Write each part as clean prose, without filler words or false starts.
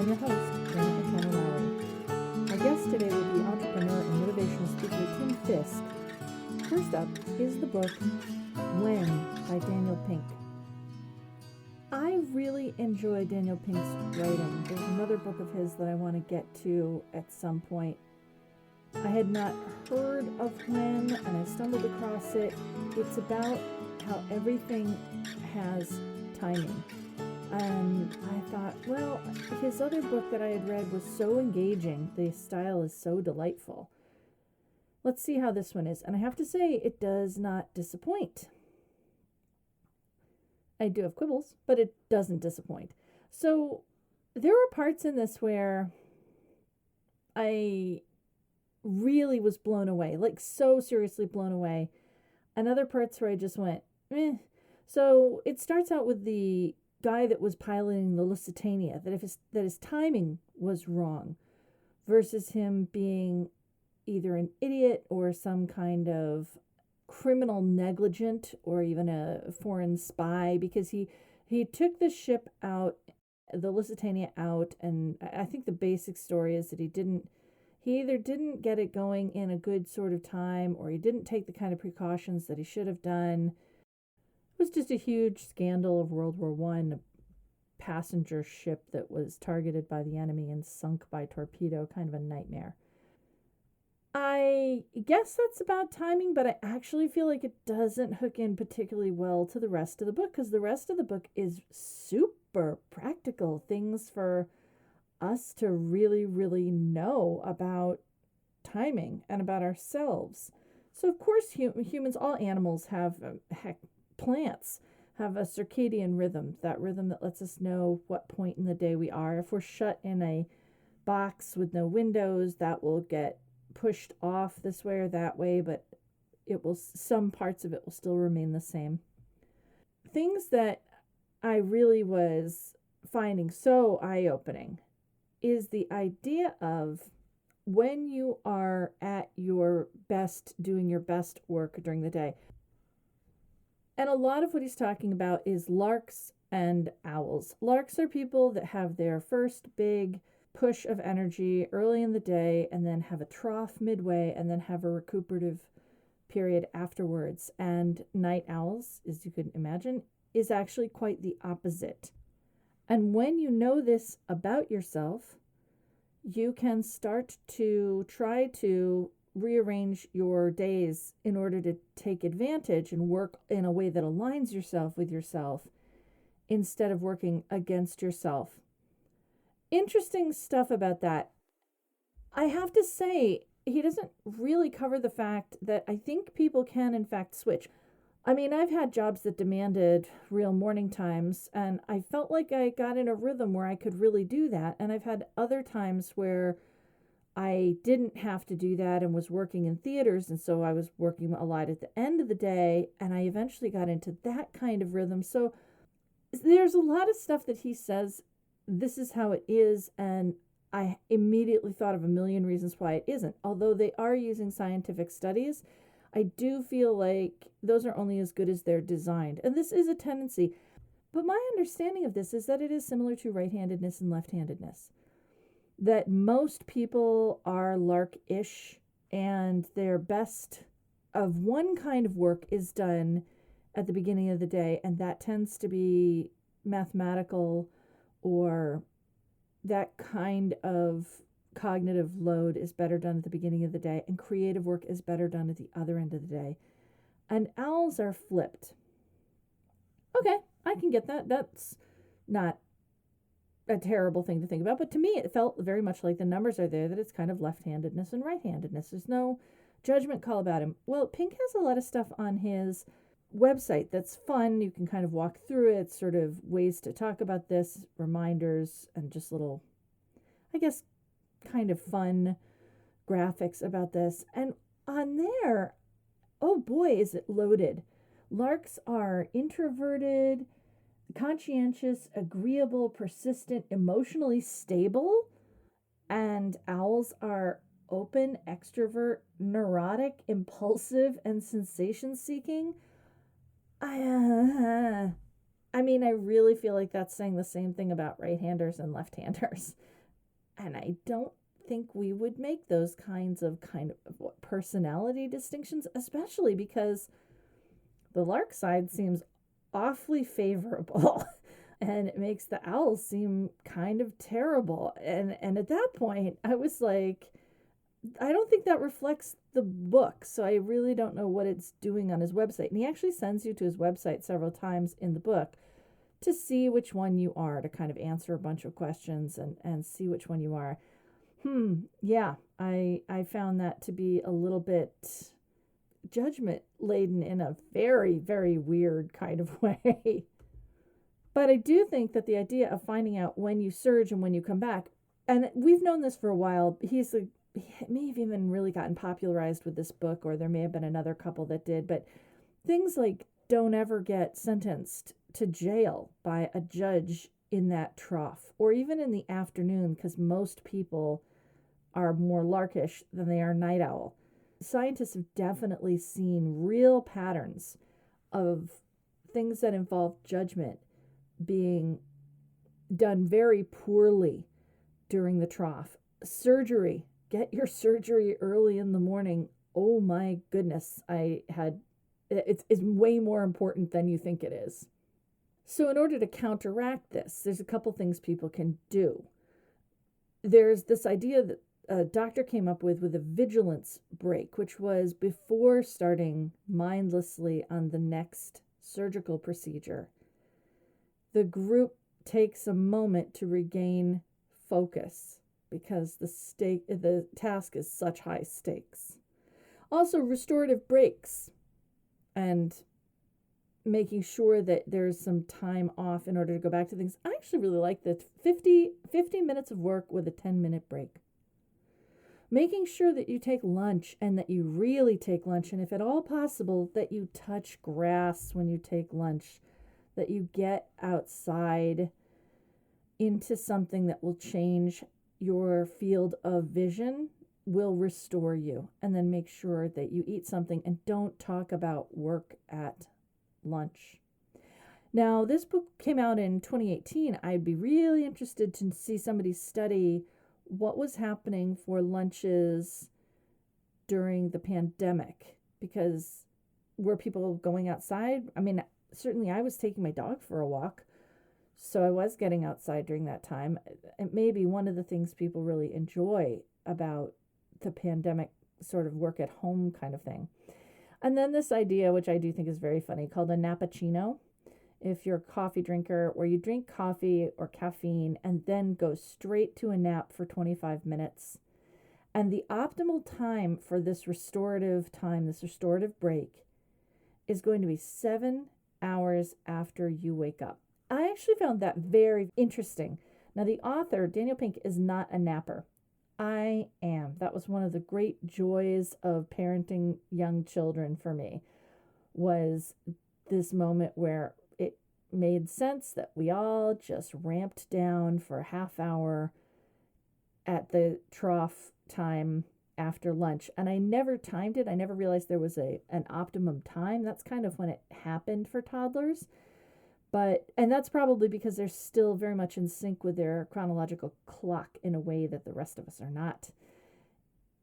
your host, Janet McKenna Lowry. Our guest today will be entrepreneur and motivational speaker Tim Fisk. First up is the book When by Daniel Pink. I really enjoy Daniel Pink's writing. There's another book of his that I want to get to at some point. I had not heard of When, and I stumbled across it. It's about how everything has timing. And I thought, well, his other book that I had read was so engaging. The style is so delightful. Let's see how this one is. And I have to say, it does not disappoint. I do have quibbles, but it doesn't disappoint. So there were parts in this where I really was blown away, like so seriously blown away. And other parts where I just went, eh. So it starts out with the guy that was piloting the Lusitania, that his timing was wrong, versus him being either an idiot or some kind of criminal negligent or even a foreign spy, because he took the ship out, the Lusitania out, and I think the basic story is that he either didn't get it going in a good sort of time, or he didn't take the kind of precautions that he should have done. It was just a huge scandal of World War I, a passenger ship that was targeted by the enemy and sunk by torpedo, kind of a nightmare. I guess that's about timing, but I actually feel like it doesn't hook in particularly well to the rest of the book, because the rest of the book is super practical things for us to really, really know about timing and about ourselves. So, of course, humans, all animals have, plants have a circadian rhythm, that rhythm that lets us know what point in the day we are. If we're shut in a box with no windows, that will get pushed off this way or that way, but some parts of it will still remain the same. Things that I really was finding so eye-opening is the idea of when you are at your best, doing your best work during the day. And a lot of what he's talking about is larks and owls. Larks are people that have their first big push of energy early in the day and then have a trough midway and then have a recuperative period afterwards. And night owls, as you could imagine, is actually quite the opposite. And when you know this about yourself, you can start to try to rearrange your days in order to take advantage and work in a way that aligns yourself with yourself instead of working against yourself. Interesting stuff about that. I have to say, he doesn't really cover the fact that I think people can, in fact, switch. I mean, I've had jobs that demanded real morning times, and I felt like I got in a rhythm where I could really do that. And I've had other times where I didn't have to do that and was working in theaters, and so I was working a lot at the end of the day, and I eventually got into that kind of rhythm. So there's a lot of stuff that he says, this is how it is, and I immediately thought of a million reasons why it isn't. Although they are using scientific studies, I do feel like those are only as good as they're designed. And this is a tendency. But my understanding of this is that it is similar to right-handedness and left-handedness. That most people are lark-ish, and their best of one kind of work is done at the beginning of the day, and that tends to be mathematical, or that kind of cognitive load is better done at the beginning of the day, and creative work is better done at the other end of the day. And owls are flipped. Okay, I can get that. That's not a terrible thing to think about, but to me it felt very much like the numbers are there, that it's kind of left-handedness and right-handedness. There's no judgment call about him. Well, Pink has a lot of stuff on his website that's fun. You can kind of walk through it, sort of ways to talk about this, reminders, and just little, I guess, kind of fun graphics about this. And on there, oh boy, is it loaded. Larks are introverted, conscientious, agreeable, persistent, emotionally stable, and owls are open, extrovert, neurotic, impulsive, and sensation-seeking. I mean, I really feel like that's saying the same thing about right-handers and left-handers. And I don't think we would make those kinds of personality distinctions, especially because the lark side seems awfully favorable and it makes the owls seem kind of terrible. And at that point, I was like, I don't think that reflects the book, so I really don't know what it's doing on his website. And he actually sends you to his website several times in the book to see which one you are, to kind of answer a bunch of questions and see which one you are. Yeah, I found that to be a little bit judgment laden in a very, very weird kind of way. But I do think that the idea of finding out when you surge and when you come back, and we've known this for a while, he may have even really gotten popularized with this book, or there may have been another couple that did, but things like don't ever get sentenced to jail by a judge in that trough, or even in the afternoon, because most people are more larkish than they are night owl. Scientists have definitely seen real patterns of things that involve judgment being done very poorly during the trough. Surgery. Get your surgery early in the morning. Oh my goodness. It's way more important than you think it is. So in order to counteract this, there's a couple things people can do. There's this idea that a doctor came up with a vigilance break, which was before starting mindlessly on the next surgical procedure. The group takes a moment to regain focus because the task is such high stakes. Also, restorative breaks and making sure that there's some time off in order to go back to things. I actually really like the 50 minutes of work with a 10-minute break. Making sure that you take lunch and that you really take lunch, and if at all possible, that you touch grass when you take lunch, that you get outside into something that will change your field of vision, will restore you. And then make sure that you eat something and don't talk about work at lunch. Now, this book came out in 2018. I'd be really interested to see somebody study what was happening for lunches during the pandemic, because were people going outside? I mean, certainly I was taking my dog for a walk, so I was getting outside during that time. It may be one of the things people really enjoy about the pandemic sort of work at home kind of thing. And then this idea, which I do think is very funny, called a nappuccino. If you're a coffee drinker, where you drink coffee or caffeine and then go straight to a nap for 25 minutes. And the optimal time for this restorative break, is going to be 7 hours after you wake up. I actually found that very interesting. Now, the author, Daniel Pink, is not a napper. I am. That was one of the great joys of parenting young children for me, was this moment where it made sense that we all just ramped down for a half hour at the trough time after lunch. And I never timed it. I never realized there was an optimum time. That's kind of when it happened for toddlers. And that's probably because they're still very much in sync with their chronological clock in a way that the rest of us are not.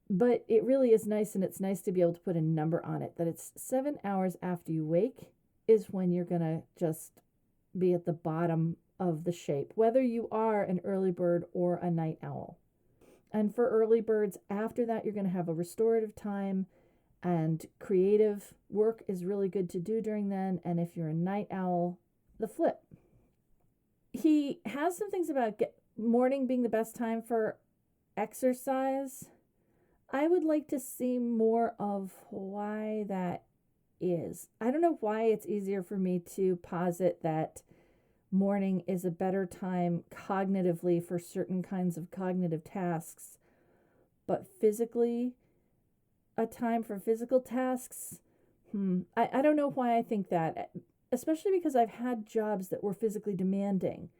But it really is nice, and it's nice to be able to put a number on it, that it's 7 hours after you wake is when you're going to just be at the bottom of the shape, whether you are an early bird or a night owl. And for early birds, after that, you're going to have a restorative time, and creative work is really good to do during then. And if you're a night owl, the flip. He has some things about morning being the best time for exercise. I would like to see more of why that is. I don't know why it's easier for me to posit that morning is a better time cognitively for certain kinds of cognitive tasks, but physically, a time for physical tasks, I don't know why I think that, especially because I've had jobs that were physically demanding,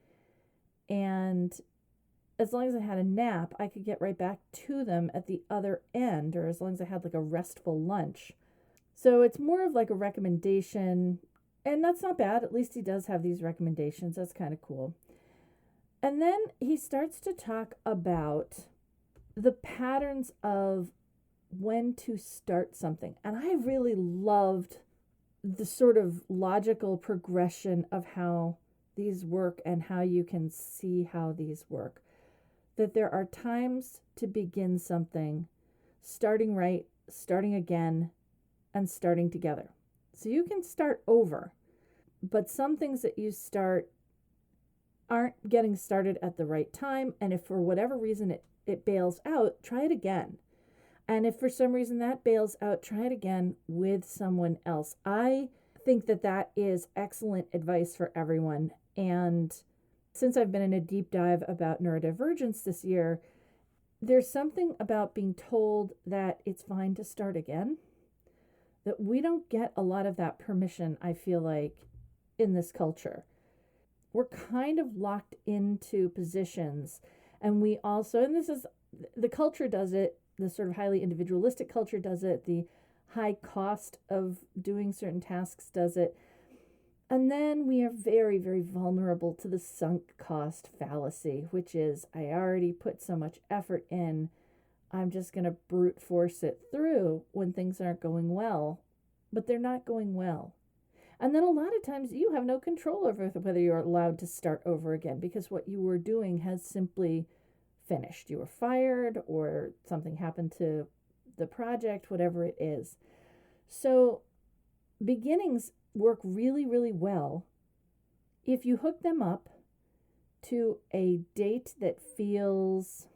and as long as I had a nap, I could get right back to them at the other end, or as long as I had like a restful lunch. So it's more of like a recommendation, and that's not bad. At least he does have these recommendations. That's kind of cool. And then he starts to talk about the patterns of when to start something. And I really loved the sort of logical progression of how these work and how you can see how these work. That there are times to begin something, starting right, starting again, and starting together. So you can start over, but some things that you start aren't getting started at the right time. And if for whatever reason it bails out, try it again. And if for some reason that bails out, try it again with someone else. I think that that is excellent advice for everyone. And since I've been in a deep dive about neurodivergence this year, there's something about being told that it's fine to start again, that we don't get a lot of that permission, I feel like, in this culture. We're kind of locked into positions. And we also, and this is, the culture does it, the sort of highly individualistic culture does it, the high cost of doing certain tasks does it. And then we are very, very vulnerable to the sunk cost fallacy, which is, I already put so much effort in, I'm just going to brute force it through when things aren't going well, but they're not going well. And then a lot of times you have no control over whether you're allowed to start over again, because what you were doing has simply finished. You were fired or something happened to the project, whatever it is. So beginnings work really, really well if you hook them up to a date that feels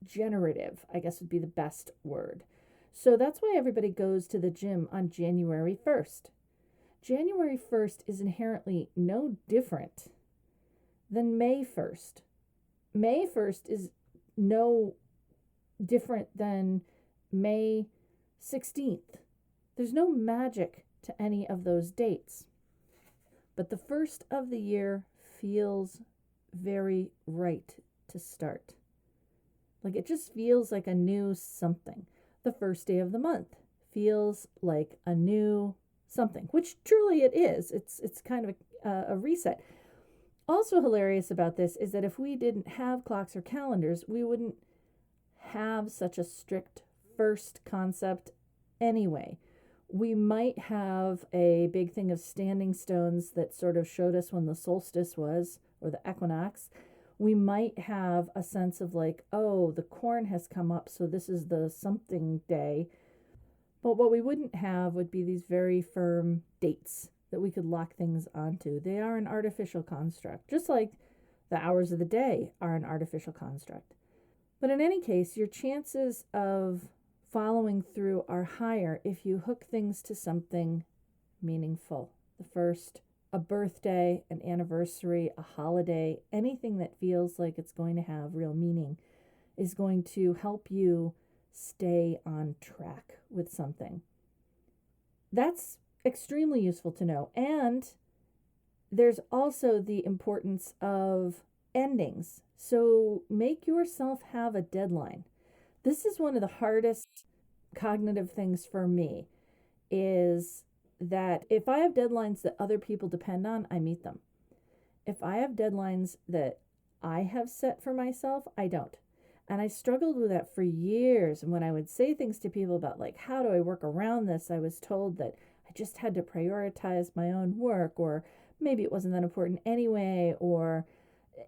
generative, I guess would be the best word. So that's why everybody goes to the gym on January 1st. January 1st is inherently no different than May 1st. May 1st is no different than May 16th. There's no magic to any of those dates. But the first of the year feels very right to start. Like it just feels like a new something. The first day of the month feels like a new something, which truly it is. It's kind of a reset. Also hilarious about this is that if we didn't have clocks or calendars, we wouldn't have such a strict first concept anyway. We might have a big thing of standing stones that sort of showed us when the solstice was, or the equinox. We might have a sense of like, oh, the corn has come up, so this is the something day. But what we wouldn't have would be these very firm dates that we could lock things onto. They are an artificial construct, just like the hours of the day are an artificial construct. But in any case, your chances of following through are higher if you hook things to something meaningful. The first, a birthday, an anniversary, a holiday, anything that feels like it's going to have real meaning is going to help you stay on track with something. That's extremely useful to know. And there's also the importance of endings. So make yourself have a deadline. This is one of the hardest cognitive things for me, is that if I have deadlines that other people depend on, I meet them. If I have deadlines that I have set for myself, I don't. And I struggled with that for years. And when I would say things to people about like, how do I work around this? I was told that I just had to prioritize my own work, or maybe it wasn't that important anyway, or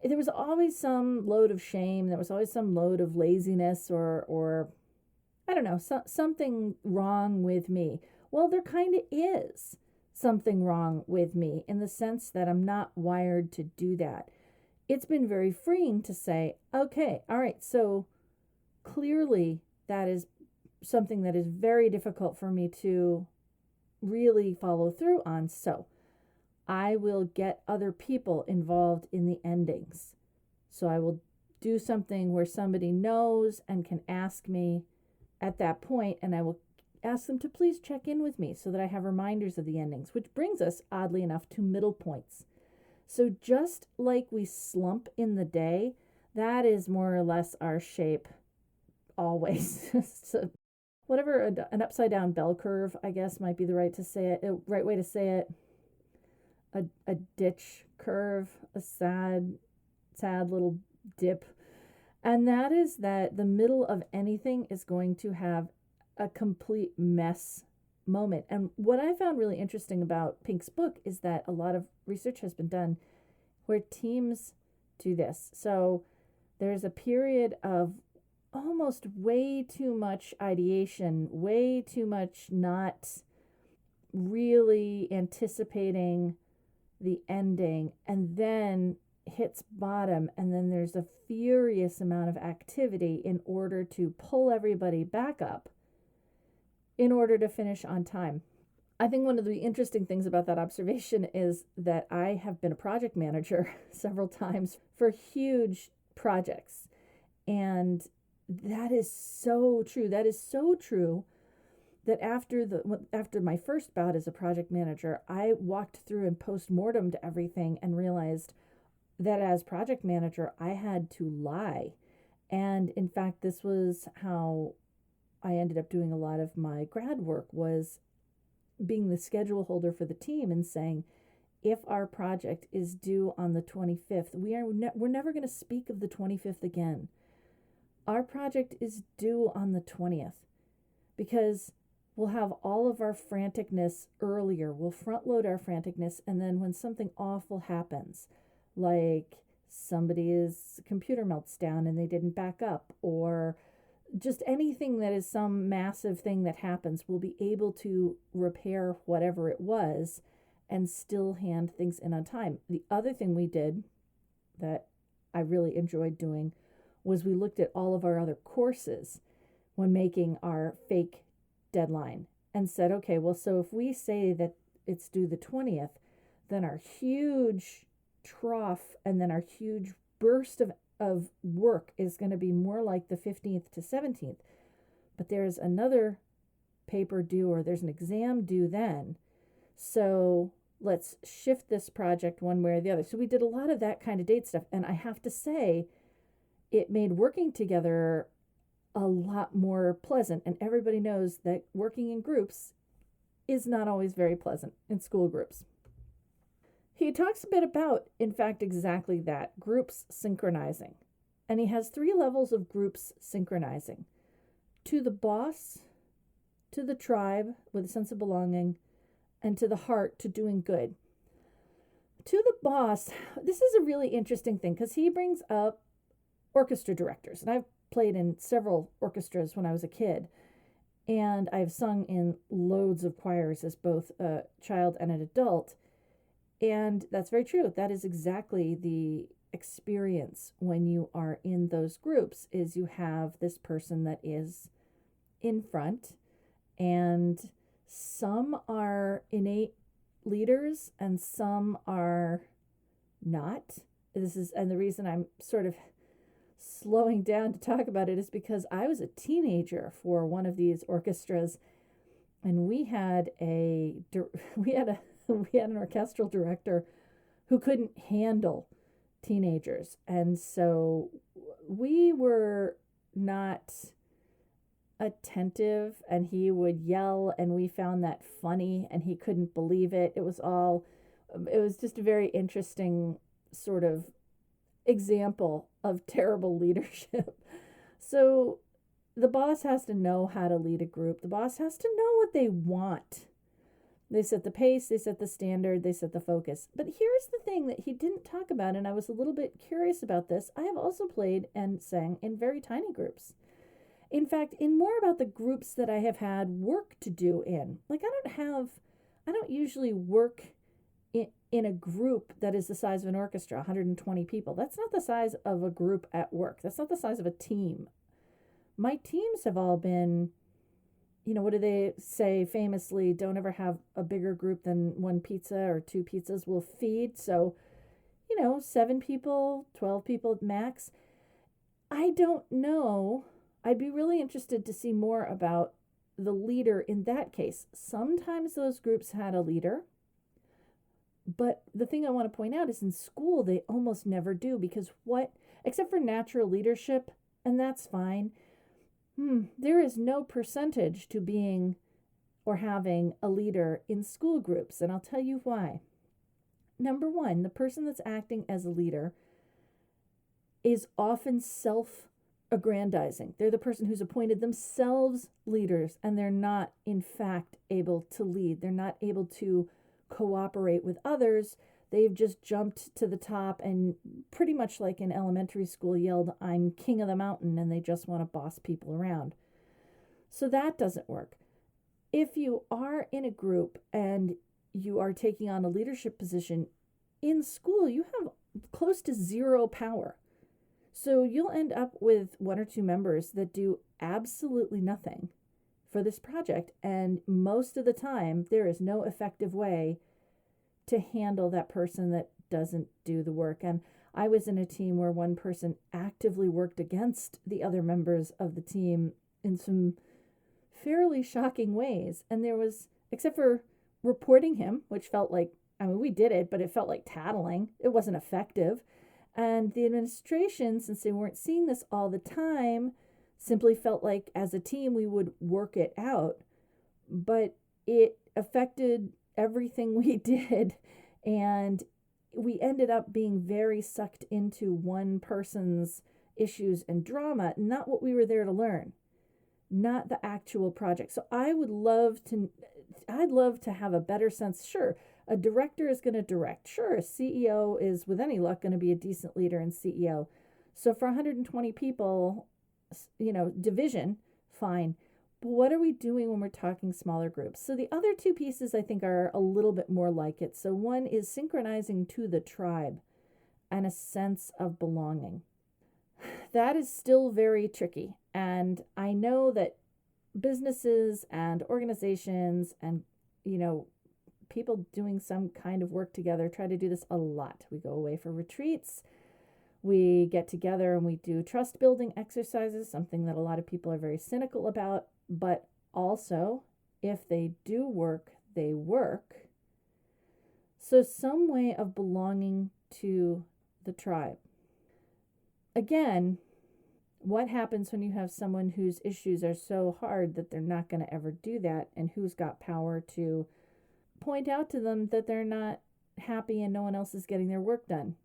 there was always some load of shame. There was always some load of laziness, or I don't know, something wrong with me. Well, there kind of is something wrong with me in the sense that I'm not wired to do that. It's been very freeing to say, okay, all right, so clearly that is something that is very difficult for me to really follow through on. So I will get other people involved in the endings. So I will do something where somebody knows and can ask me at that point, and I will ask them to please check in with me so that I have reminders of the endings, which brings us, oddly enough, to middle points. So just like we slump in the day, that is more or less our shape always. So whatever, an upside down bell curve, I guess might be the right way to say it. A ditch curve, a sad sad little dip. And that is that the middle of anything is going to have a complete mess moment. And what I found really interesting about Pink's book is that a lot of research has been done where teams do this. So there's a period of almost way too much ideation, way too much not really anticipating the ending, and then hits bottom, and then there's a furious amount of activity in order to pull everybody back up in order to finish on time. I think one of the interesting things about that observation is that I have been a project manager several times for huge projects. And that is so true. That is so true that after my first bout as a project manager, I walked through and post-mortemed everything and realized that as project manager, I had to lie. And in fact, this was how I ended up doing a lot of my grad work, was being the schedule holder for the team and saying, if our project is due on the 25th, we're never going to speak of the 25th again. Our project is due on the 20th because we'll have all of our franticness earlier. We'll front load our franticness, and then when something awful happens, like somebody's computer melts down and they didn't back up, or just anything that is some massive thing that happens, we'll be able to repair whatever it was and still hand things in on time. The other thing we did that I really enjoyed doing was we looked at all of our other courses when making our fake deadline and said, okay, well, so if we say that it's due the 20th, then our huge trough and then our huge burst of work is going to be more like the 15th to 17th. But there's another paper due, or there's an exam due then. So let's shift this project one way or the other. So we did a lot of that kind of date stuff. And I have to say, it made working together a lot more pleasant. And everybody knows that working in groups is not always very pleasant in school groups. He talks a bit about, in fact, exactly that, groups synchronizing. And he has 3 levels of groups synchronizing: to the boss, to the tribe with a sense of belonging, and to the heart, to doing good. To the boss, this is a really interesting thing because he brings up orchestra directors. And I've played in several orchestras when I was a kid. And I've sung in loads of choirs as both a child and an adult. And that's very true. That is exactly the experience when you are in those groups, is you have this person that is in front, and some are innate leaders and some are not. And the reason I'm sort of slowing down to talk about it is because I was a teenager for one of these orchestras, and we had an orchestral director who couldn't handle teenagers. And so we were not attentive, and he would yell, and we found that funny, and he couldn't believe it. It was just a very interesting sort of example of terrible leadership. So the boss has to know how to lead a group. The boss has to know what they want. They set the pace, they set the standard, they set the focus. But here's the thing that he didn't talk about, and I was a little bit curious about this. I have also played and sang in very tiny groups. In fact, in more about the groups that I have had work to do in. Like I don't usually work in a group that is the size of an orchestra, 120 people. That's not the size of a group at work. That's not the size of a team. My teams have all been, what do they say famously? Don't ever have a bigger group than 1 pizza or 2 pizzas will feed. So, 7 people, 12 people max. I don't know. I'd be really interested to see more about the leader in that case. Sometimes those groups had a leader. But the thing I want to point out is in school, they almost never do, because except for natural leadership, and that's fine, there is no percentage to being or having a leader in school groups. And I'll tell you why. Number one, the person that's acting as a leader is often self-aggrandizing. They're the person who's appointed themselves leaders, and they're not, in fact, able to lead. They're not able to cooperate with others. They've just jumped to the top and, pretty much like in elementary school, yelled, "I'm king of the mountain," and they just want to boss people around. So that doesn't work. If you are in a group and you are taking on a leadership position in school, you have close to zero power. So you'll end up with one or two members that do absolutely nothing for this project. And most of the time, there is no effective way to handle that person that doesn't do the work. And I was in a team where one person actively worked against the other members of the team in some fairly shocking ways. And there was, except for reporting him, which felt like, I mean, we did it, but it felt like tattling. It wasn't effective. And the administration, since they weren't seeing this all the time, simply felt like as a team we would work it out. But it affected everything we did. And we ended up being very sucked into one person's issues and drama, not what we were there to learn, not the actual project. So I'd love to have a better sense. Sure, a director is going to direct. Sure, a CEO is, with any luck, going to be a decent leader and CEO. So for 120 people, division, fine. But what are we doing when we're talking smaller groups? So the other two pieces I think are a little bit more like it. So one is synchronizing to the tribe and a sense of belonging. That is still very tricky. And I know that businesses and organizations and, people doing some kind of work together try to do this a lot. We go away for retreats. We get together and we do trust building exercises, something that a lot of people are very cynical about. But also, if they do work, they work. So some way of belonging to the tribe. Again, what happens when you have someone whose issues are so hard that they're not going to ever do that, and who's got power to point out to them that they're not happy and no one else is getting their work done?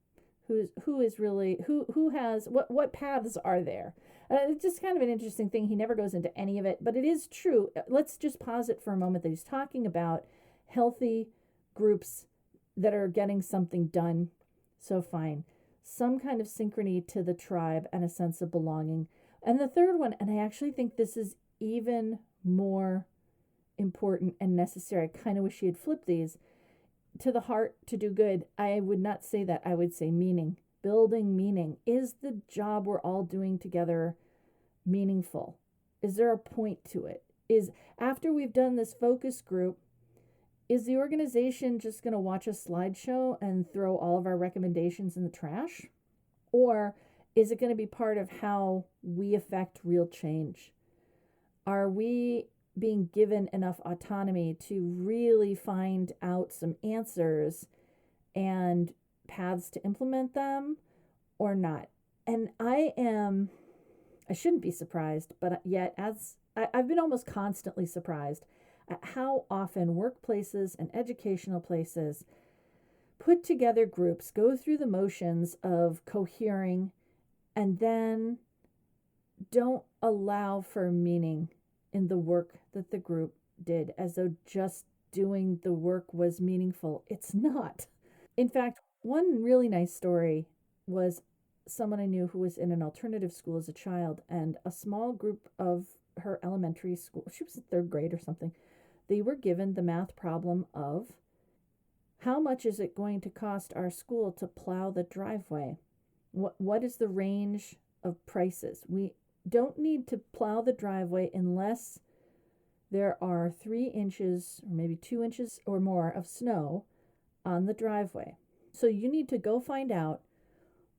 Who has what paths are there? It's just kind of an interesting thing. He never goes into any of it, but it is true. Let's just pause it for a moment that he's talking about healthy groups that are getting something done. So fine. Some kind of synchrony to the tribe and a sense of belonging. And the third one, and I actually think this is even more important and necessary. I kind of wish he had flipped these. To the heart, to do good. I would not say that. I would say meaning. Building meaning. Is the job we're all doing together meaningful? Is there a point to it? Is, after we've done this focus group, is the organization just going to watch a slideshow and throw all of our recommendations in the trash? Or is it going to be part of how we affect real change? Are we being given enough autonomy to really find out some answers and paths to implement them, or not? And I shouldn't be surprised, but yet I've been almost constantly surprised at how often workplaces and educational places put together groups, go through the motions of cohering, and then don't allow for meaning in the work that the group did, as though just doing the work was meaningful. It's not. In fact, one really nice story was someone I knew who was in an alternative school as a child, and a small group of her elementary school, she was in third grade or something, they were given the math problem of, how much is it going to cost our school to plow the driveway? What is the range of prices? We don't need to plow the driveway unless there are 3 inches or maybe 2 inches or more of snow on the driveway. So you need to go find out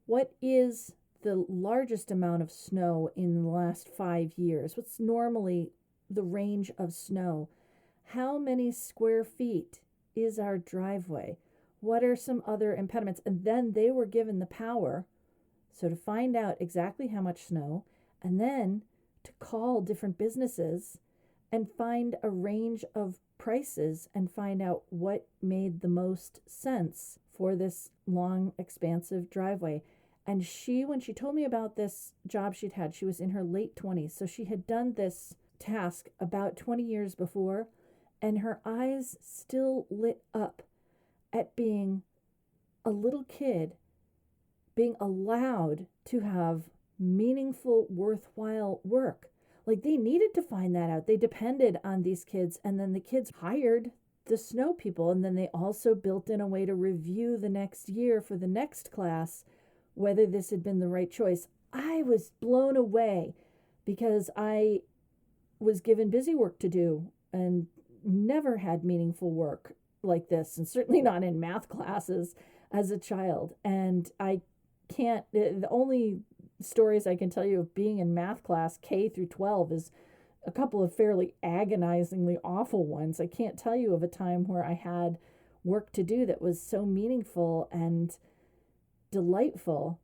what is the largest amount of snow in the last 5 years. What's normally the range of snow? How many square feet is our driveway? What are some other impediments? And then they were given the power, so to find out exactly how much snow, and then to call different businesses and find a range of prices and find out what made the most sense for this long, expansive driveway. And when she told me about this job she'd had, she was in her late 20s. So she had done this task about 20 years before, and her eyes still lit up at being a little kid, being allowed to have meaningful, worthwhile work. Like, they needed to find that out. They depended on these kids, and then the kids hired the snow people, and then they also built in a way to review the next year for the next class whether this had been the right choice. I was blown away because I was given busy work to do and never had meaningful work like this, and certainly not in math classes as a child. And I can't, the only stories I can tell you of being in math class K through 12 is a couple of fairly agonizingly awful ones. I can't tell you of a time where I had work to do that was so meaningful and delightful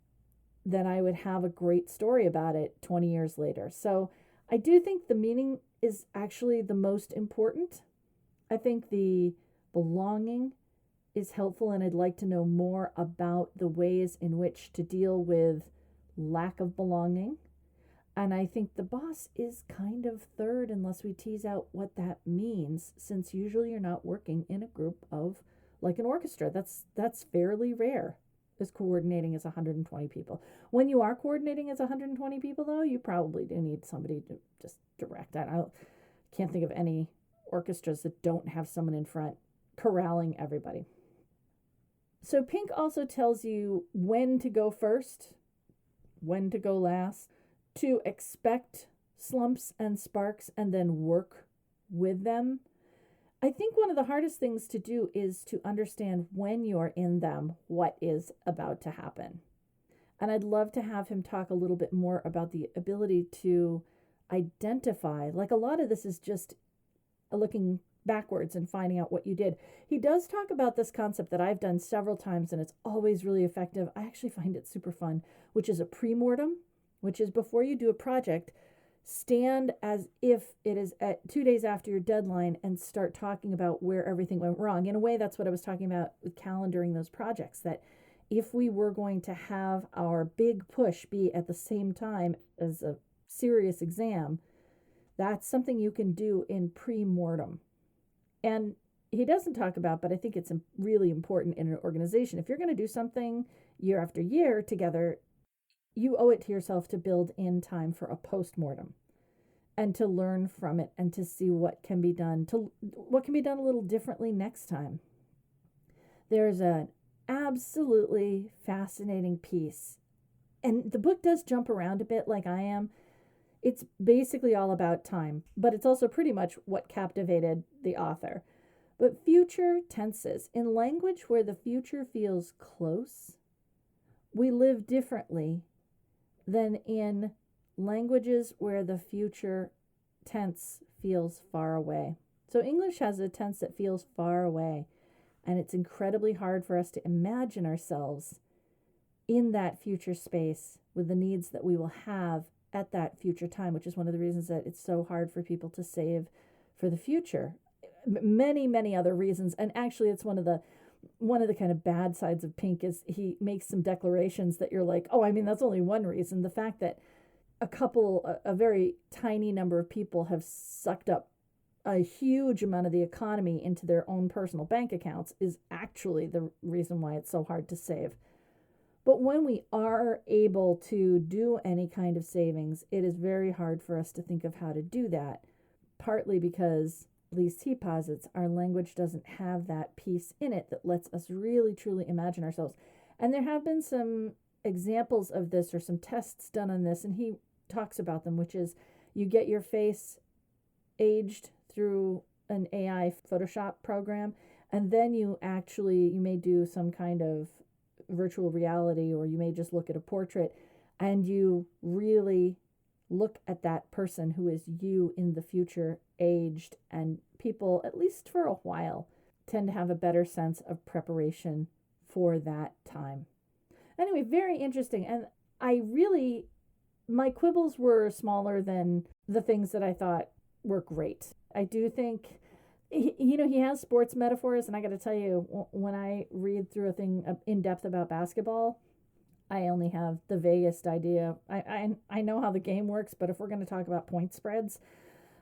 that I would have a great story about it 20 years later. So I do think the meaning is actually the most important. I think the belonging is helpful, and I'd like to know more about the ways in which to deal with lack of belonging. And I think the boss is kind of third, unless we tease out what that means, since usually you're not working in a group of, like an orchestra. That's fairly rare, is coordinating as 120 people. When you are coordinating as 120 people, though, you probably do need somebody to just direct that. I can't think of any orchestras that don't have someone in front corralling everybody. So Pink also tells you when to go first, when to go last, to expect slumps and sparks and then work with them. I think one of the hardest things to do is to understand when you're in them, what is about to happen. And I'd love to have him talk a little bit more about the ability to identify, like, a lot of this is just looking backwards and finding out what you did. He does talk about this concept that I've done several times, and it's always really effective. I actually find it super fun, which is a pre-mortem, which is before you do a project, stand as if it is at 2 days after your deadline and start talking about where everything went wrong. In a way, that's what I was talking about with calendaring those projects, that if we were going to have our big push be at the same time as a serious exam, that's something you can do in pre-mortem. And he doesn't talk about, but I think it's really important in an organization. If you're going to do something year after year together, you owe it to yourself to build in time for a post-mortem and to learn from it and to see what can be done, a little differently next time. There's an absolutely fascinating piece, and the book does jump around a bit like I am. It's basically all about time, but it's also pretty much what captivated the author. But future tenses, in language where the future feels close, we live differently than in languages where the future tense feels far away. So English has a tense that feels far away, and it's incredibly hard for us to imagine ourselves in that future space with the needs that we will have at that future time, which is one of the reasons that it's so hard for people to save for the future. Many, many other reasons. And actually, it's one of the kind of bad sides of Pink is he makes some declarations that you're like, oh, I mean, that's only one reason. The fact that a very tiny number of people have sucked up a huge amount of the economy into their own personal bank accounts is actually the reason why it's so hard to save. But when we are able to do any kind of savings, it is very hard for us to think of how to do that, partly because, at least he posits, our language doesn't have that piece in it that lets us really truly imagine ourselves. And there have been some examples of this, or some tests done on this, and he talks about them, which is you get your face aged through an AI Photoshop program, and then you may do some kind of virtual reality, or you may just look at a portrait, and you really look at that person who is you in the future, aged. And people, at least for a while, tend to have a better sense of preparation for that time. Anyway, very interesting. And my quibbles were smaller than the things that I thought were great. I do think, he has sports metaphors, and I got to tell you, when I read through a thing in depth about basketball, I only have the vaguest idea. I know how the game works, but if we're going to talk about point spreads,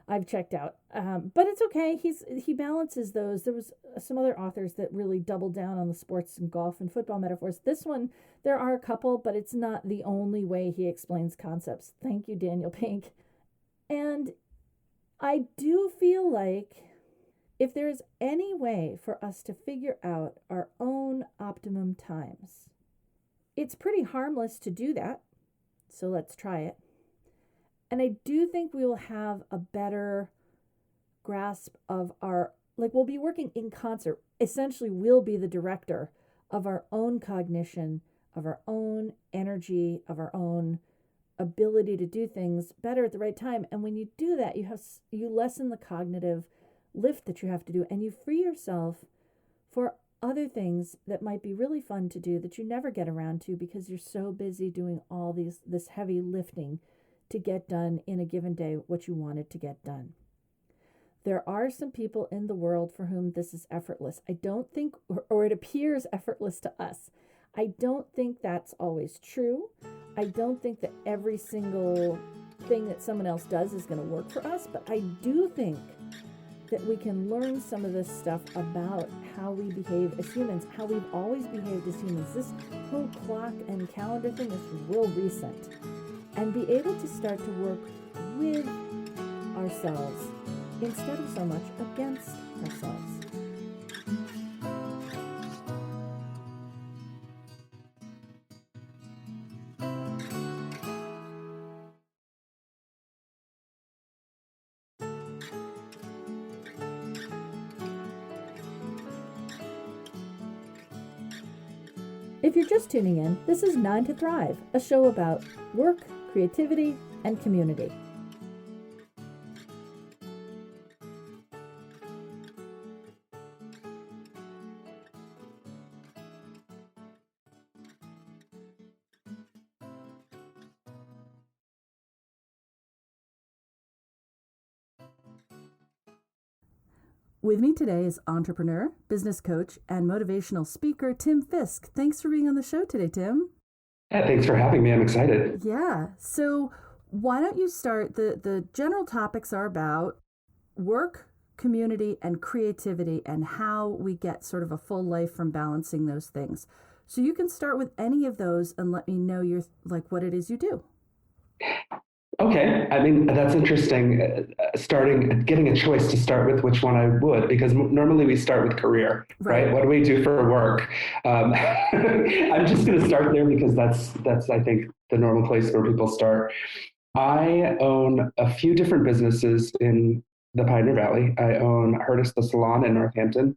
I've checked out. But it's okay. He balances those. There was some other authors that really doubled down on the sports and golf and football metaphors. This one, there are a couple, but it's not the only way he explains concepts. Thank you, Daniel Pink. And I do feel like if there is any way for us to figure out our own optimum times, it's pretty harmless to do that. So let's try it. And I do think we will have a better grasp of we'll be working in concert. Essentially, we'll be the director of our own cognition, of our own energy, of our own ability to do things better at the right time. And when you do that, you lessen the cognitive lift that you have to do, and you free yourself for other things that might be really fun to do that you never get around to because you're so busy doing all this heavy lifting to get done in a given day what you wanted to get done. There are some people in the world for whom this is effortless. I don't think, or it appears effortless to us. I don't think that's always true. I don't think that every single thing that someone else does is going to work for us, but I do think that we can learn some of this stuff about how we behave as humans, how we've always behaved as humans. This whole clock and calendar thing is real recent. And be able to start to work with ourselves instead of so much against ourselves. If you're just tuning in, this is 9 to Thrive, a show about work, creativity, and community. With me today is entrepreneur, business coach, and motivational speaker, Tim Fisk. Thanks for being on the show today, Tim. Yeah, thanks for having me. I'm excited. Yeah. So why don't you start? The general topics are about work, community, and creativity, and how we get sort of a full life from balancing those things. So you can start with any of those and let me know what it is you do. Okay. I mean, that's interesting. Getting a choice to start with which one I would, because normally we start with career, right? What do we do for work? I'm just going to start there because that's I think the normal place where people start. I own a few different businesses in the Pioneer Valley. I own Hurtis the Salon in Northampton.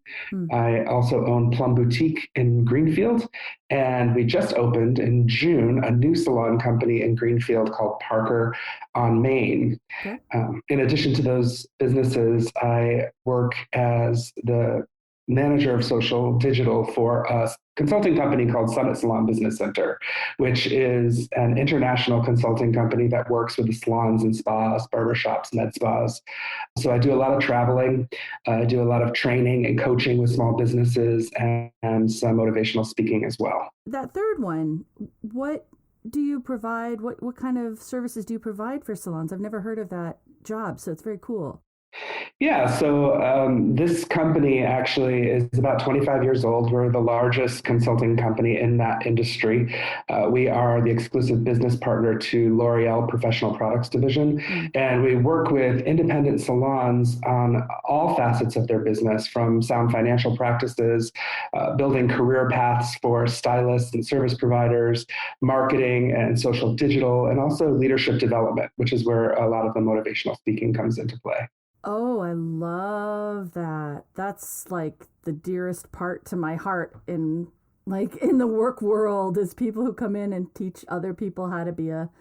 I also own Plum Boutique in Greenfield. And we just opened in June a new salon company in Greenfield called Parker on Main. Okay. In addition to those businesses, I work as the manager of social digital for a consulting company called Summit Salon Business Center, which is an international consulting company that works with the salons and spas, barbershops, med spas. So I do a lot of traveling. I do a lot of training and coaching with small businesses and some motivational speaking as well. That third one, what do you provide? What kind of services do you provide for salons? I've never heard of that job, so it's very cool. Yeah, so this company actually is about 25 years old. We're the largest consulting company in that industry. We are the exclusive business partner to L'Oreal Professional Products Division, and we work with independent salons on all facets of their business, from sound financial practices, building career paths for stylists and service providers, marketing and social digital, and also leadership development, which is where a lot of the motivational speaking comes into play. Oh, I love that. That's like the dearest part to my heart in the work world, is people who come in and teach other people how to be a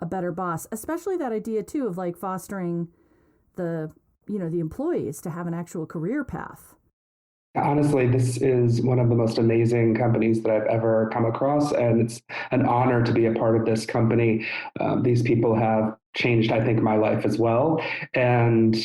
better boss, especially that idea too of fostering the employees to have an actual career path. Honestly, this is one of the most amazing companies that I've ever come across, and it's an honor to be a part of this company. These people have changed, I think, my life as well. And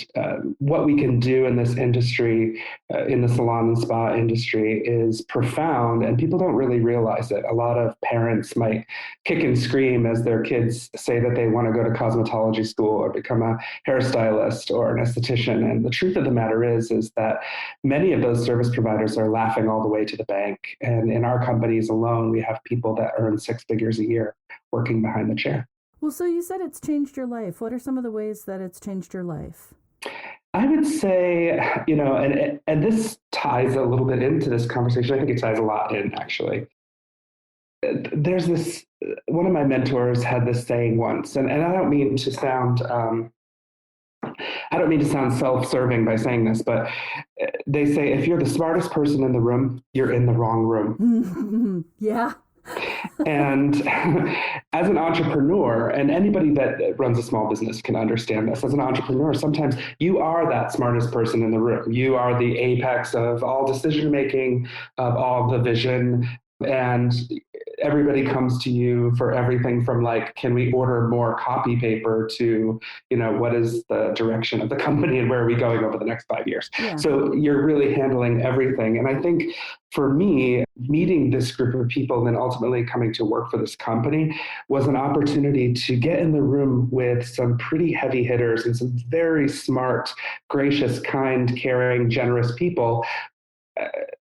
what we can do in this industry, in the salon and spa industry, is profound, and people don't really realize it. A lot of parents might kick and scream as their kids say that they want to go to cosmetology school or become a hairstylist or an esthetician. And the truth of the matter is that many of those service providers are laughing all the way to the bank. And in our companies alone, we have people that earn 6 figures a year working behind the chair. Well, so you said it's changed your life. What are some of the ways that it's changed your life? I would say, and this ties a little bit into this conversation. I think it ties a lot in, actually. There's this, one of my mentors had this saying once, and I don't mean to sound, self-serving by saying this, but they say, if you're the smartest person in the room, you're in the wrong room. Yeah. And as an entrepreneur, and anybody that runs a small business can understand this, as an entrepreneur, sometimes you are that smartest person in the room. You are the apex of all decision making, of all the vision, and everybody comes to you for everything from like, can we order more copy paper to, what is the direction of the company and where are we going over the next 5 years? Yeah. So you're really handling everything. And I think for me, meeting this group of people and then ultimately coming to work for this company was an opportunity to get in the room with some pretty heavy hitters and some very smart, gracious, kind, caring, generous people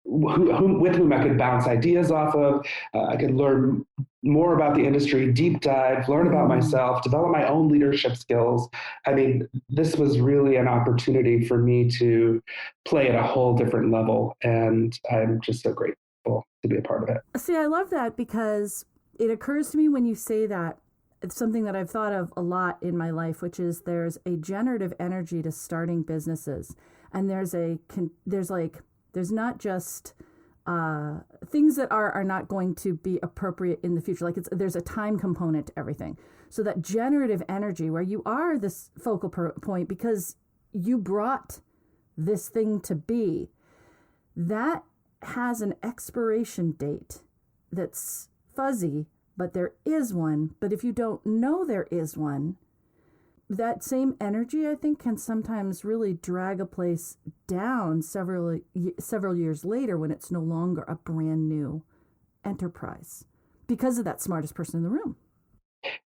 with whom I could bounce ideas off of. I could learn more about the industry, deep dive, learn about myself, develop my own leadership skills. I mean, this was really an opportunity for me to play at a whole different level. And I'm just so grateful to be a part of it. See, I love that because it occurs to me when you say that, it's something that I've thought of a lot in my life, which is there's a generative energy to starting businesses. And there's not just things that are not going to be appropriate in the future. Like there's a time component to everything. So that generative energy where you are this focal point because you brought this thing to be, that has an expiration date that's fuzzy, but there is one. But if you don't know there is one, that same energy, I think, can sometimes really drag a place down several years later when it's no longer a brand new enterprise because of that smartest person in the room.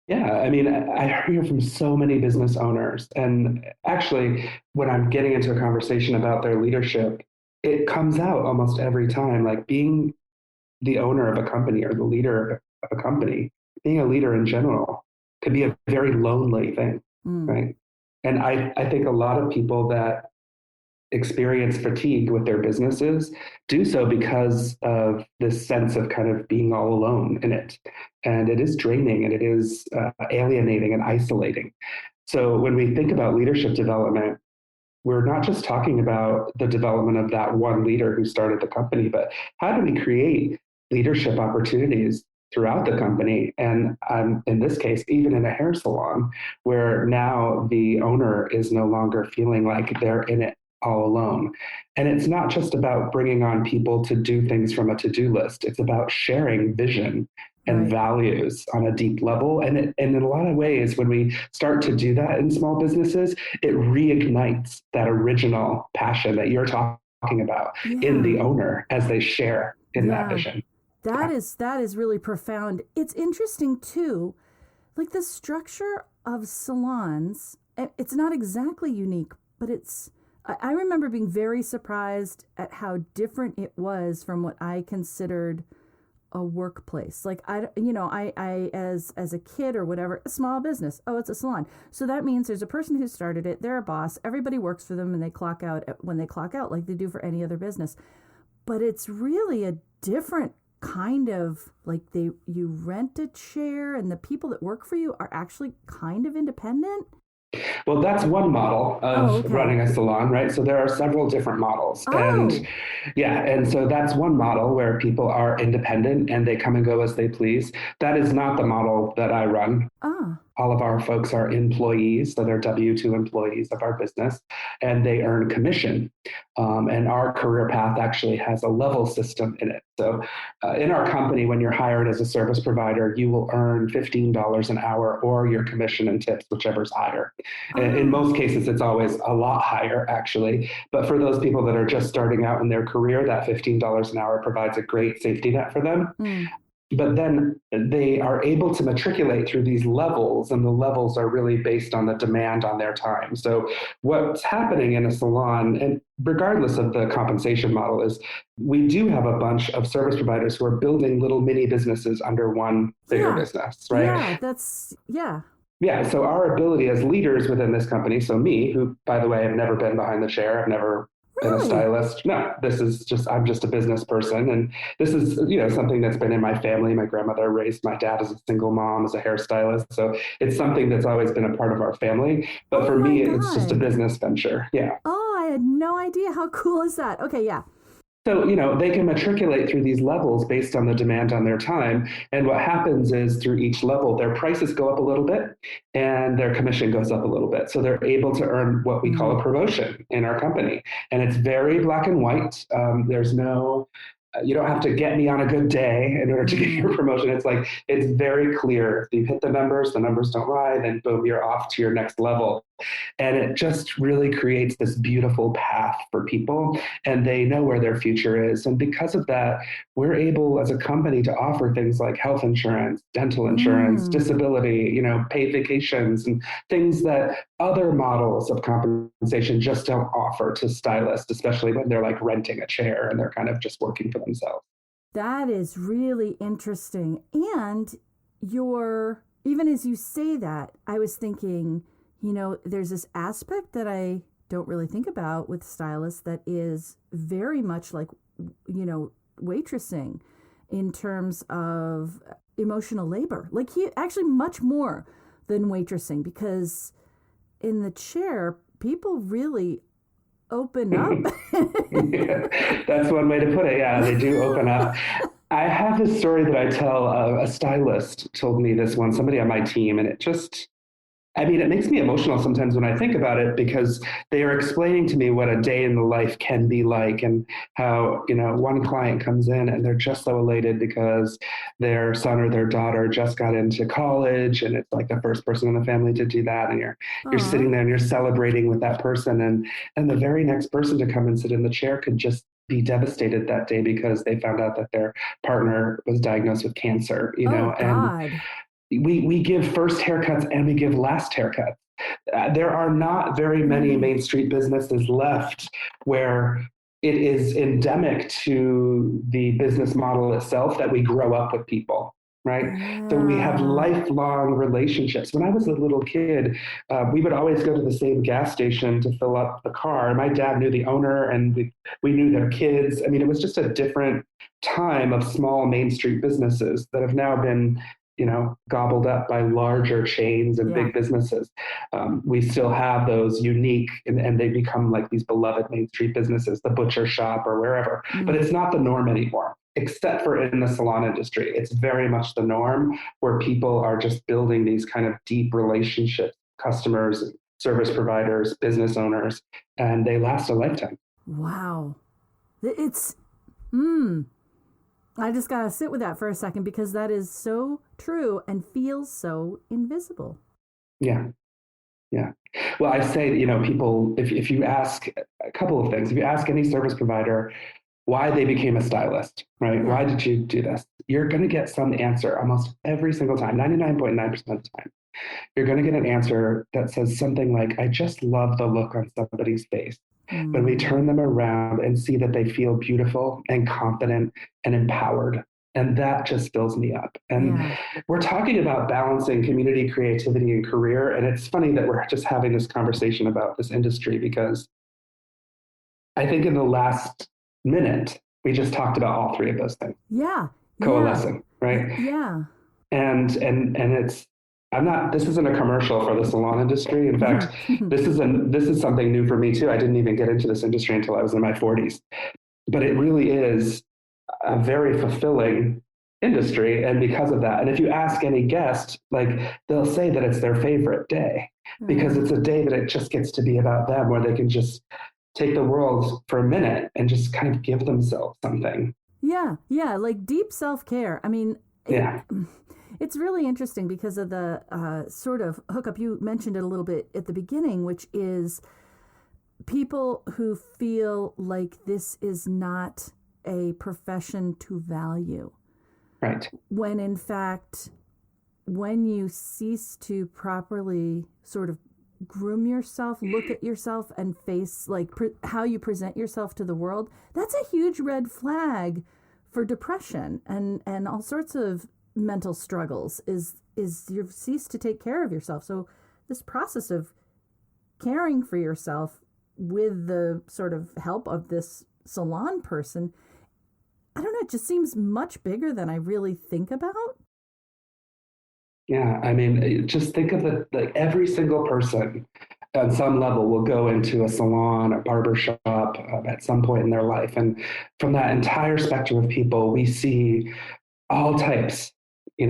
Yeah, I mean, I hear from so many business owners, and actually, when I'm getting into a conversation about their leadership, it comes out almost every time, like being the owner of a company or the leader of a company, being a leader in general could be a very lonely thing. Right. And I think a lot of people that experience fatigue with their businesses do so because of this sense of kind of being all alone in it. And it is draining and it is alienating and isolating. So when we think about leadership development, we're not just talking about the development of that one leader who started the company, but how do we create leadership opportunities throughout the company, and in this case, even in a hair salon, where now the owner is no longer feeling like they're in it all alone. And it's not just about bringing on people to do things from a to-do list. It's about sharing vision and values on a deep level. And in a lot of ways, when we start to do that in small businesses, it reignites that original passion that you're talking about in the owner as they share in that vision. That is really profound. It's interesting too, like the structure of salons, it's not exactly unique, but I remember being very surprised at how different it was from what I considered a workplace. Like I as a kid or whatever, a small business. Oh, it's a salon. So that means there's a person who started it, they're a boss, everybody works for them and they clock out when they clock out like they do for any other business. But it's really a different kind of like you rent a chair and the people that work for you are actually kind of independent. Well, that's one model of running a salon, right? So there are several different models. And so that's one model where people are independent and they come and go as they please. That is not the model that I run. Ah. All of our folks are employees, so they're W-2 employees of our business, and they earn commission. And our career path actually has a level system in it. So in our company, when you're hired as a service provider, you will earn $15 an hour or your commission and tips, whichever's higher. In Ah. most cases, it's always a lot higher, actually. But for those people that are just starting out in their career, that $15 an hour provides a great safety net for them. Mm. But then they are able to matriculate through these levels, and the levels are really based on the demand on their time. So what's happening in a salon, and regardless of the compensation model, is we do have a bunch of service providers who are building little mini businesses under one bigger Yeah. business, right? Yeah, that's yeah. Yeah, so our ability as leaders within this company, so me, who, by the way, have never been behind the chair, I've never been a Really? stylist. No, this is just, I'm just a business person. And this is, something that's been in my family. My grandmother raised my dad as a single mom, as a hairstylist. So it's something that's always been a part of our family. But Oh for my me, it's just a God. business venture. Yeah. Oh, I had no idea. How cool is that? Okay, yeah. So, they can matriculate through these levels based on the demand on their time. And what happens is through each level, their prices go up a little bit and their commission goes up a little bit. So they're able to earn what we call Mm. a promotion in our company. And it's very black and white. There's no, you don't have to get me on a good day in order to get Mm. your promotion. It's very clear. If you hit the numbers don't lie, then boom, you're off to your next level. And it just really creates this beautiful path for people, and they know where their future is. And because of that, we're able as a company to offer things like health insurance, dental insurance, Mm. disability, paid vacations, and things that other models of compensation just don't offer to stylists, especially when they're like renting a chair and they're kind of just working for themselves. That is really interesting. And even as you say that, I was thinking, there's this aspect that I don't really think about with stylists that is very much like, waitressing in terms of emotional labor. Like he actually much more than waitressing, because in the chair, people really open up. Yeah, that's one way to put it. Yeah, they do open up. I have this story that I tell. A stylist told me this one, somebody on my team, and it makes me emotional sometimes when I think about it, because they are explaining to me what a day in the life can be like, and how, one client comes in and they're just so elated because their son or their daughter just got into college, and it's like the first person in the family to do that. And you're Aw. sitting there and you're celebrating with that person. And the very next person to come and sit in the chair could just be devastated that day because they found out that their partner was diagnosed with cancer, Oh and God. we give first haircuts and we give last haircuts. There are not very many Mm. Main Street businesses left where it is endemic to the business model itself that we grow up with people, right? So we have Yeah. lifelong relationships. When I was a little kid, we would always go to the same gas station to fill up the car. My dad knew the owner, and we knew their kids. It was just a different time of small Main Street businesses that have now been, gobbled up by larger chains and Yeah. big businesses. We still have those unique, and they become like these beloved Main Street businesses, the butcher shop or wherever. But Mm. it's not the norm anymore, except for in the salon industry. It's very much the norm, where people are just building these kind of deep relationships, customers, service providers, business owners, and they last a lifetime. Wow. It's mm. I just gotta sit with that for a second, because that is so true and feels so invisible. Yeah. Yeah. Well, I say, people, if you ask a couple of things, if you ask any service provider why they became a stylist, right? Yeah. Why did you do this? You're going to get some answer almost every single time, 99.9% of the time. You're going to get an answer that says something like, I just love the look on somebody's face when we Mm. turn them around and see that they feel beautiful and confident and empowered. And that just fills me up. And Yeah. we're talking about balancing community, creativity, and career. And it's funny that we're just having this conversation about this industry, because I think in the last minute, we just talked about all three of those things Yeah. Yeah. coalescing, right? Yeah. And it's, I'm not, this isn't a commercial for the salon industry. In fact, this is something new for me too. I didn't even get into this industry until I was in my 40s, but it really is very fulfilling industry. And because of that, and if you ask any guest, like they'll say that it's their favorite day because Right. it's a day that it just gets to be about them, where they can just take the world for a minute and just kind of give themselves something. Yeah, yeah, like deep self care. I mean, it, Yeah. it's really interesting because of the sort of hookup. You mentioned it a little bit at the beginning, which is people who feel like this is not a profession to value, Right. when in fact, when you cease to properly sort of groom yourself, look at yourself, and face like how you present yourself to the world, that's a huge red flag for depression and all sorts of mental struggles. Is you've ceased to take care of yourself. So this process of caring for yourself with the sort of help of this salon person, I don't know, it just seems much bigger than I really think about. Yeah. I mean, just think of it like every single person on some level will go into a salon, a barber shop at some point in their life. And from that entire spectrum of people, we see all types, and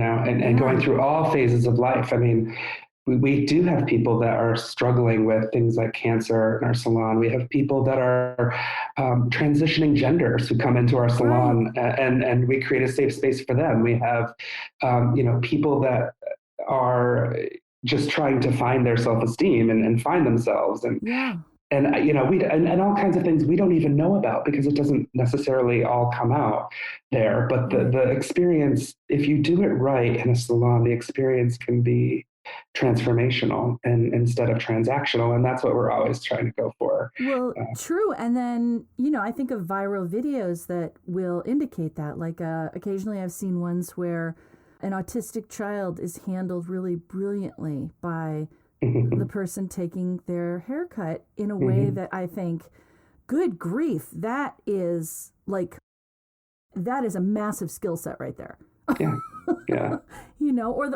going Yeah, through all phases of life. I mean, we do have people that are struggling with things like cancer in our salon. We have people that are transitioning genders who come into our right. salon, and we create a safe space for them. We have, people that are just trying to find their self-esteem and find themselves Yeah, and all kinds of things we don't even know about because it doesn't necessarily all come out there. But right. the experience, if you do it right in a salon, the experience can be transformational and instead of transactional, and that's what we're always trying to go for. Well, uh, true. And then, I think of viral videos that will indicate that. Like, occasionally I've seen ones where an autistic child is handled really brilliantly by the mhm, person taking their haircut in a way mhm. that I think, good grief, that is a massive skill set right there. Yeah, yeah, Or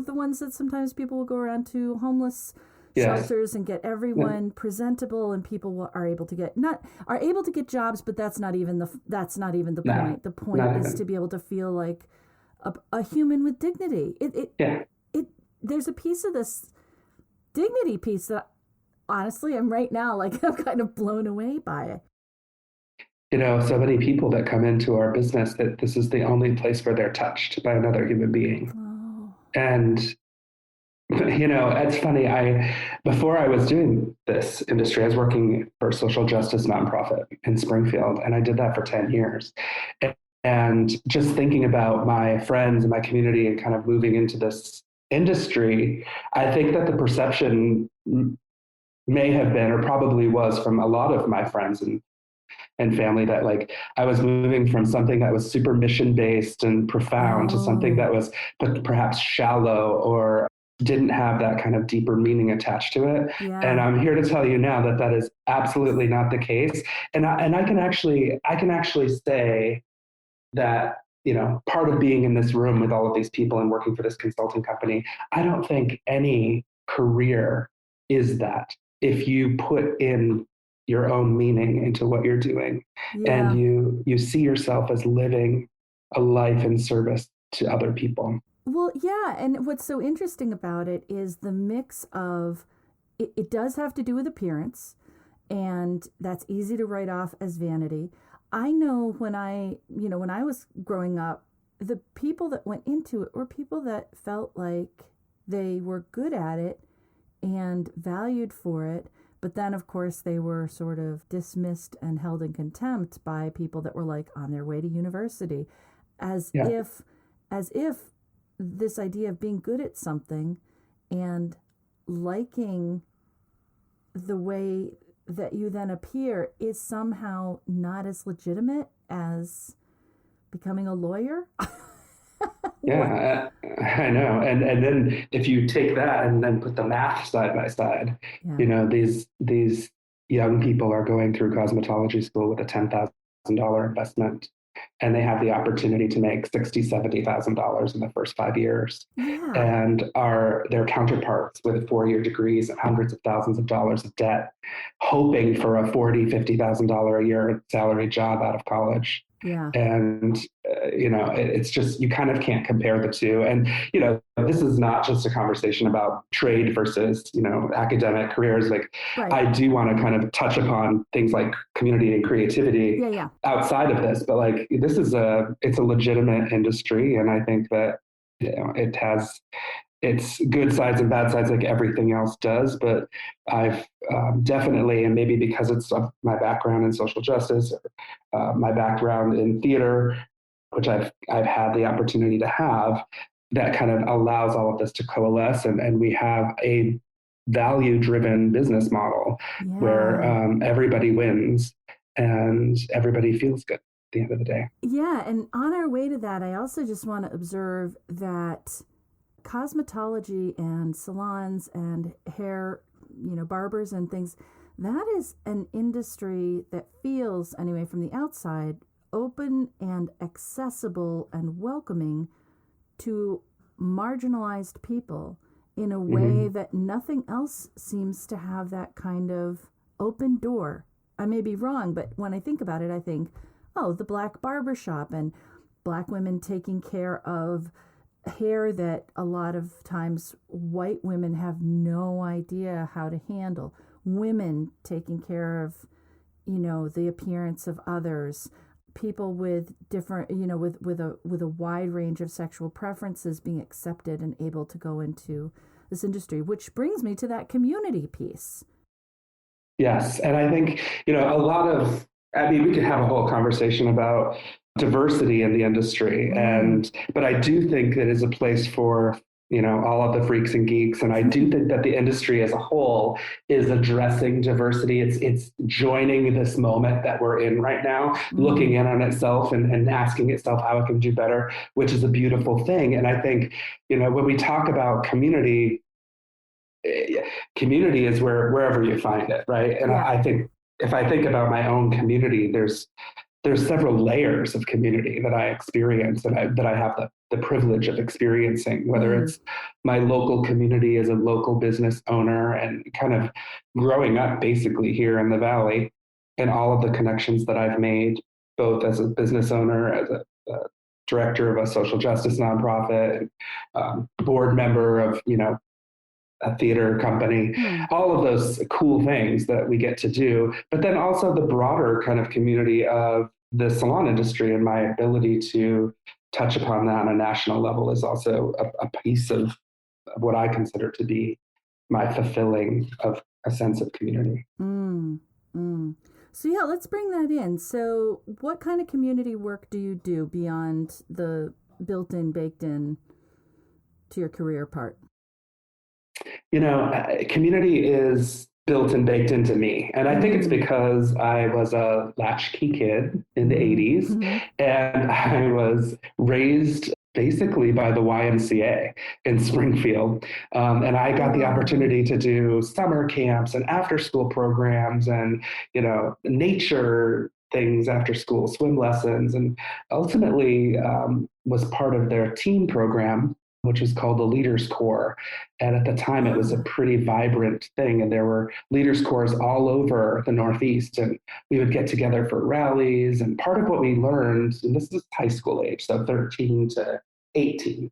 the ones that sometimes people will go around to homeless yes, shelters and get yeah, everyone presentable, and people are able to get not are able to get jobs, but that's not even the nah, point. The point not is to even, be able to feel like a human with dignity. yeah. It there's a piece of this dignity piece that honestly I'm right now like I'm kind of blown away by it. So many people that come into our business that this is the only place where they're touched by another human being. Oh, And it's funny. Before I was doing this industry, I was working for a social justice nonprofit in Springfield, and I did that for 10 years. And just thinking about my friends and my community and kind of moving into this industry, I think that the perception may have been, or probably was, from a lot of my friends and family, that like I was moving from something that was super mission based and profound to something oh, that was perhaps shallow or didn't have that kind of deeper meaning attached to it. And yeah, I'm here to tell you now that that is absolutely not the case. And I can actually say that part of being in this room with all of these people and working for this consulting company, I don't think any career is that. If you put in your own meaning into what you're doing and yeah. you see yourself as living a life in service to other people. Well, yeah, and what's so interesting about it is the mix of it does have to do with appearance, and that's easy to write off as vanity. I know when I was growing up, the people that went into it were people that felt like they were good at it and valued for it, but then of course they were sort of dismissed and held in contempt by people that were like on their way to university, as Yeah, if as if this idea of being good at something and liking the way that you then appear is somehow not as legitimate as becoming a lawyer. What? yeah, I know. And then if you take that and then put the math side by side, Yeah. these young people are going through cosmetology school with a $10,000 investment, and they have the opportunity to make $60,000-$70,000 in the first 5 years, Yeah. and are their counterparts with 4-year degrees and hundreds of thousands of dollars of debt, hoping for a $40,000-$50,000 a year salary job out of college. Yeah. And, it's just, you kind of can't compare the two. And, this is not just a conversation about trade versus, academic careers. Like, Right. I do want to kind of touch upon things like community and creativity Yeah. Yeah. outside of this, but like, it's a legitimate industry. And I think that, it has its good sides and bad sides like everything else does. But I've definitely, and maybe because it's my background in social justice, my background in theater, which I've had the opportunity to have, that kind of allows all of this to coalesce, and we have a value-driven business model where Yeah. everybody wins and everybody feels good at the end of the day. Yeah. And on our way to that, I also just want to observe that cosmetology and salons and hair, barbers and things, that is an industry that feels, anyway, from the outside, open and accessible and welcoming to marginalized people in a way that nothing else seems to have that kind of open door. I may be wrong, but when I think about it, I think, oh, the black barbershop and black women taking care of hair that a lot of times white women have no idea how to handle. Women taking care of, the appearance of others. People with different, with a wide range of sexual preferences being accepted and able to go into this industry, which brings me to that community piece. Yes. And I think, we could have a whole conversation about diversity in the industry. But I do think it is a place for, all of the freaks and geeks. And I do think that the industry as a whole is addressing diversity. It's joining this moment that we're in right now, looking in on itself and asking itself how it can do better, which is a beautiful thing. And I think, when we talk about community is wherever you find it, right? And Yeah. I think if I think about my own community, there's several layers of community that I experience and that I have the privilege of experiencing, whether it's my local community as a local business owner and kind of growing up basically here in the Valley, and all of the connections that I've made, both as a business owner, as a director of a social justice nonprofit, board member of, a theater company, all of those cool things that we get to do, but then also the broader kind of community of the salon industry, and my ability to touch upon that on a national level is also a piece of what I consider to be my fulfilling of a sense of community. So yeah, let's bring that in. So what kind of community work do you do beyond the built-in, baked-in to your career part? Community is built and baked into me. And I think it's because I was a latchkey kid in the 80s, and I was raised basically by the YMCA in Springfield. And I got the opportunity to do summer camps and after school programs and, nature things after school, swim lessons, and ultimately was part of their teen program, which was called the Leaders Corps. And at the time, it was a pretty vibrant thing. And there were Leaders Corps all over the Northeast. And we would get together for rallies. And part of what we learned, and this is high school age, so 13 to 18,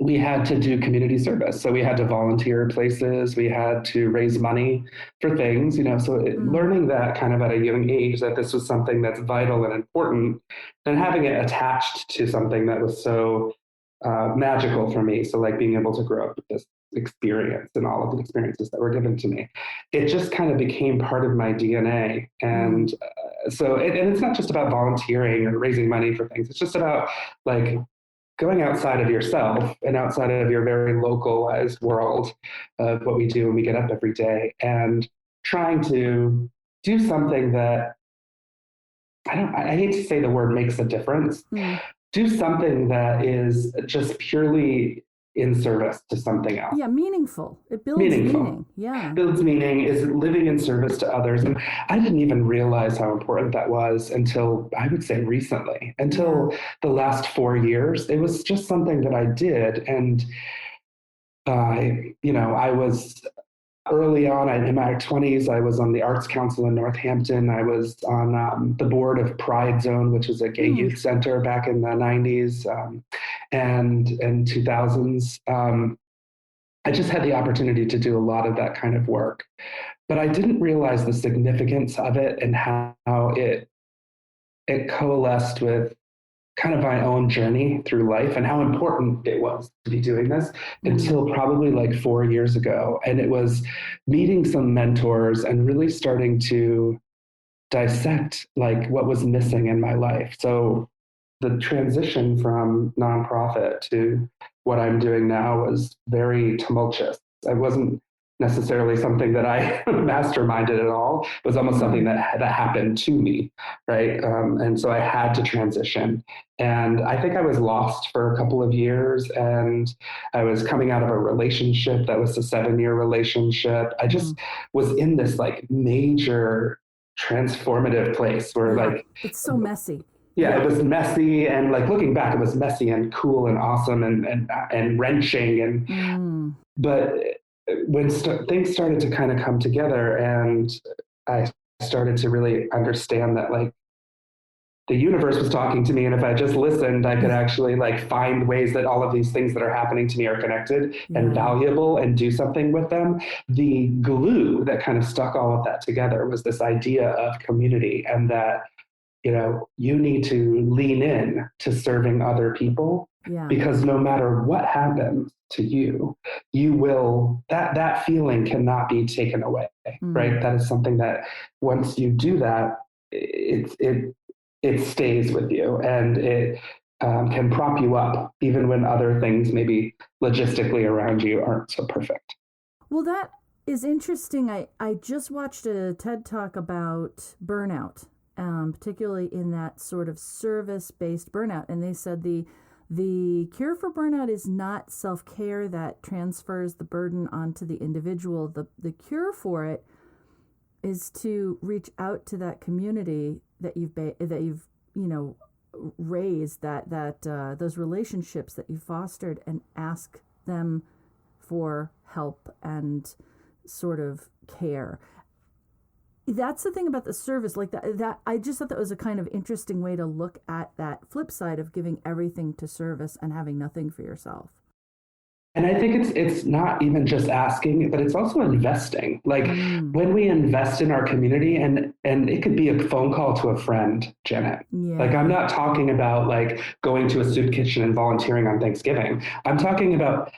we had to do community service. So we had to volunteer places. We had to raise money for things, learning that kind of at a young age, that this was something that's vital and important, and having it attached to something that was so magical for me. So like being able to grow up with this experience and all of the experiences that were given to me, it just kind of became part of my DNA. And and it's not just about volunteering or raising money for things. It's just about like going outside of yourself and outside of your very localized world of what we do when we get up every day, and trying to do something that I hate to say the word makes a difference. Do something that is just purely in service to something else. Yeah, meaningful. It builds meaning. Yeah. Builds meaning, is living in service to others. And I didn't even realize how important that was until, I would say, recently, until the last 4 years. It was just something that I did. And, early on, in my 20s, I was on the Arts Council in Northampton. I was on the board of Pride Zone, which is a gay youth center back in the 90s and 2000s. I just had the opportunity to do a lot of that kind of work, but I didn't realize the significance of it and how it coalesced with kind of my own journey through life and how important it was to be doing this until probably like 4 years ago. And it was meeting some mentors and really starting to dissect like what was missing in my life. So the transition from nonprofit to what I'm doing now was very tumultuous. I wasn't necessarily something that I masterminded at all. It was almost something that happened to me, right? And so I had to transition. And I think I was lost for a couple of years, and I was coming out of a relationship that was a 7-year relationship. I just was in this like major transformative place where like it's so messy. Yeah, it was messy, and like looking back, it was messy and cool and awesome and wrenching but when things started to kind of come together, and I started to really understand that like the universe was talking to me, and if I just listened, I could actually like find ways that all of these things that are happening to me are connected and valuable and do something with them. The glue that kind of stuck all of that together was this idea of community, and that you need to lean in to serving other people because no matter what happens to you, you will, that feeling cannot be taken away, right? That is something that once you do that, it stays with you, and it can prop you up even when other things maybe logistically around you aren't so perfect. Well, that is interesting. I just watched a TED Talk about burnout. Particularly in that sort of service-based burnout. And they said the cure for burnout is not self-care that transfers the burden onto the individual. The cure for it is to reach out to that community that you've raised, that those relationships that you fostered, and ask them for help and sort of care. That's the thing about the service, like that I just thought that was a kind of interesting way to look at that flip side of giving everything to service and having nothing for yourself. And I think it's not even just asking, but it's also investing. Like when we invest in our community, and it could be a phone call to a friend, Janet. Like I'm not talking about like going to a soup kitchen and volunteering on Thanksgiving. I'm talking about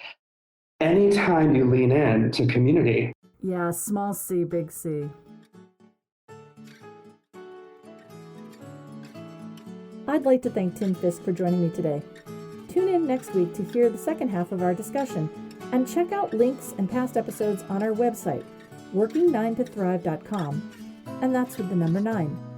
anytime you lean in to community. Yeah, small C, big C. I'd like to thank Tim Fisk for joining me today. Tune in next week to hear the second half of our discussion, and check out links and past episodes on our website, working9tothrive.com, and that's with the number 9.